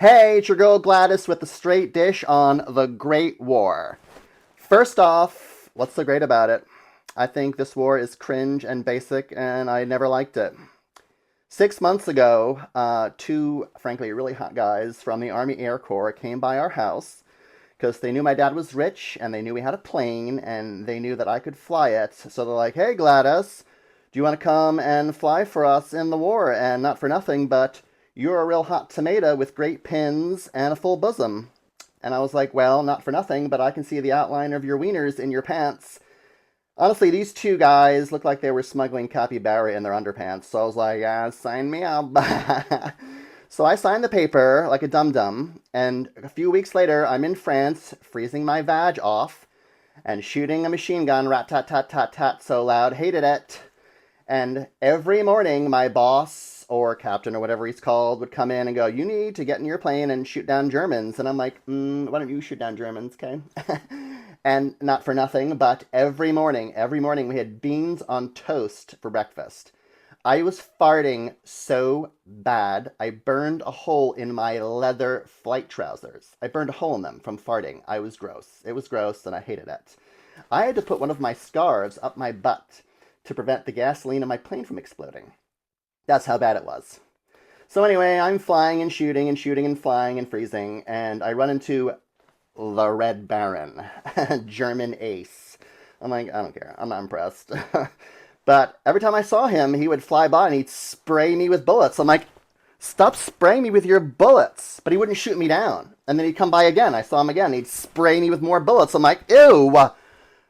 Hey, it's your girl Gladys with the straight dish on the Great War. First off, what's so great about it? I think this war is cringe and basic, and I never liked it. 6 months ago, two, frankly, really hot guys from the Army Air Corps came by our house because they knew my dad was rich and they knew we had a plane and they knew that I could fly it. So they're like, hey, Gladys, do you want to come and fly for us in the war? And not for nothing, but you're a real hot tomato with great pins and a full bosom. And I was like, well, not for nothing, but I can see the outline of your wieners in your pants. Honestly, these two guys looked like they were smuggling capybara in their underpants. So I was like, sign me up. So I signed the paper like a dum-dum, and a few weeks later, I'm in France, freezing my vag off, and shooting a machine gun, rat-tat-tat-tat-tat, so loud, hated it. And every morning, my boss or captain or whatever he's called would come in and go, you need to get in your plane and shoot down Germans. And I'm like, why don't you shoot down Germans, okay? And not for nothing, but every morning we had beans on toast for breakfast. I was farting so bad, I burned a hole in my leather flight trousers. I burned a hole in them from farting. I was gross. It was gross, and I hated it. I had to put one of my scarves up my butt to prevent the gasoline in my plane from exploding. That's how bad it was. So anyway, I'm flying and shooting and shooting and flying and freezing, and I run into the Red Baron, German ace. I'm like, I don't care. I'm not impressed. But every time I saw him, he would fly by and he'd spray me with bullets. I'm like, stop spraying me with your bullets. But he wouldn't shoot me down. And then he'd come by again. I saw him again. He'd spray me with more bullets. I'm like, ew,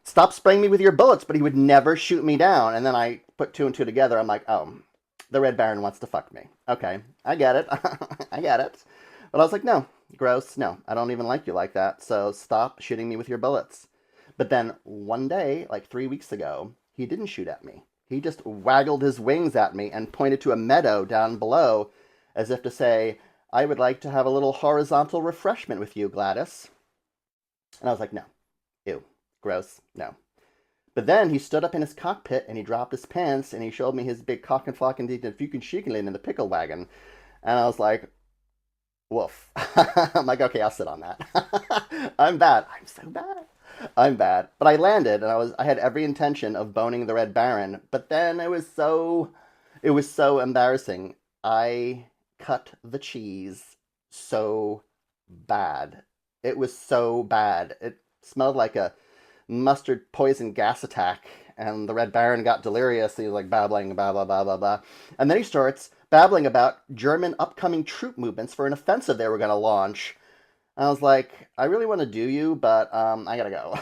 stop spraying me with your bullets. But he would never shoot me down. And then I put two and two together. I'm like, oh, the Red Baron wants to fuck me. Okay, I get it. I get it. But I was like, no, gross. No, I don't even like you like that. So stop shooting me with your bullets. But then one day, like 3 weeks ago, he didn't shoot at me. He just waggled his wings at me and pointed to a meadow down below as if to say, I would like to have a little horizontal refreshment with you, Gladys. And I was like, no. Ew. Gross. No. But then he stood up in his cockpit and he dropped his pants and he showed me his big cock and flock and fucking chicken in the pickle wagon. And I was like, woof. I'm like, okay, I'll sit on that. I'm bad. I'm so bad. I'm bad. But I landed and I had every intention of boning the Red Baron, but then it was so embarrassing. I cut the cheese so bad. It was so bad. It smelled like a mustard poison gas attack, and the Red Baron got delirious. He was like babbling, blah, blah, blah, blah, blah. And then he starts babbling about German upcoming troop movements for an offensive they were going to launch. I was like, I really want to do you, but I gotta go.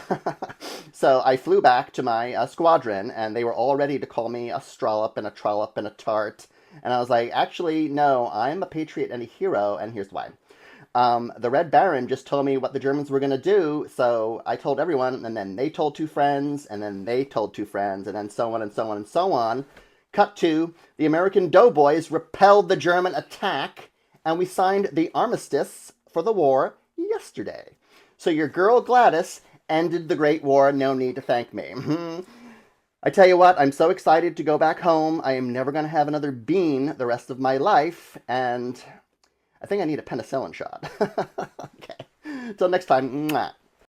So I flew back to my squadron, and they were all ready to call me a strollop and a trollop and a tart. And I was like, actually, no, I'm a patriot and a hero, and here's why. The Red Baron just told me what the Germans were going to do, so I told everyone, and then they told two friends, and then they told two friends, and then so on and so on and so on. Cut to, the American doughboys repelled the German attack, and we signed the armistice for the war yesterday. So your girl Gladys ended the Great War, no need to thank me. I tell you what, I'm so excited to go back home. I am never going to have another bean the rest of my life, and I think I need a penicillin shot. Okay. Till next time. Mwah.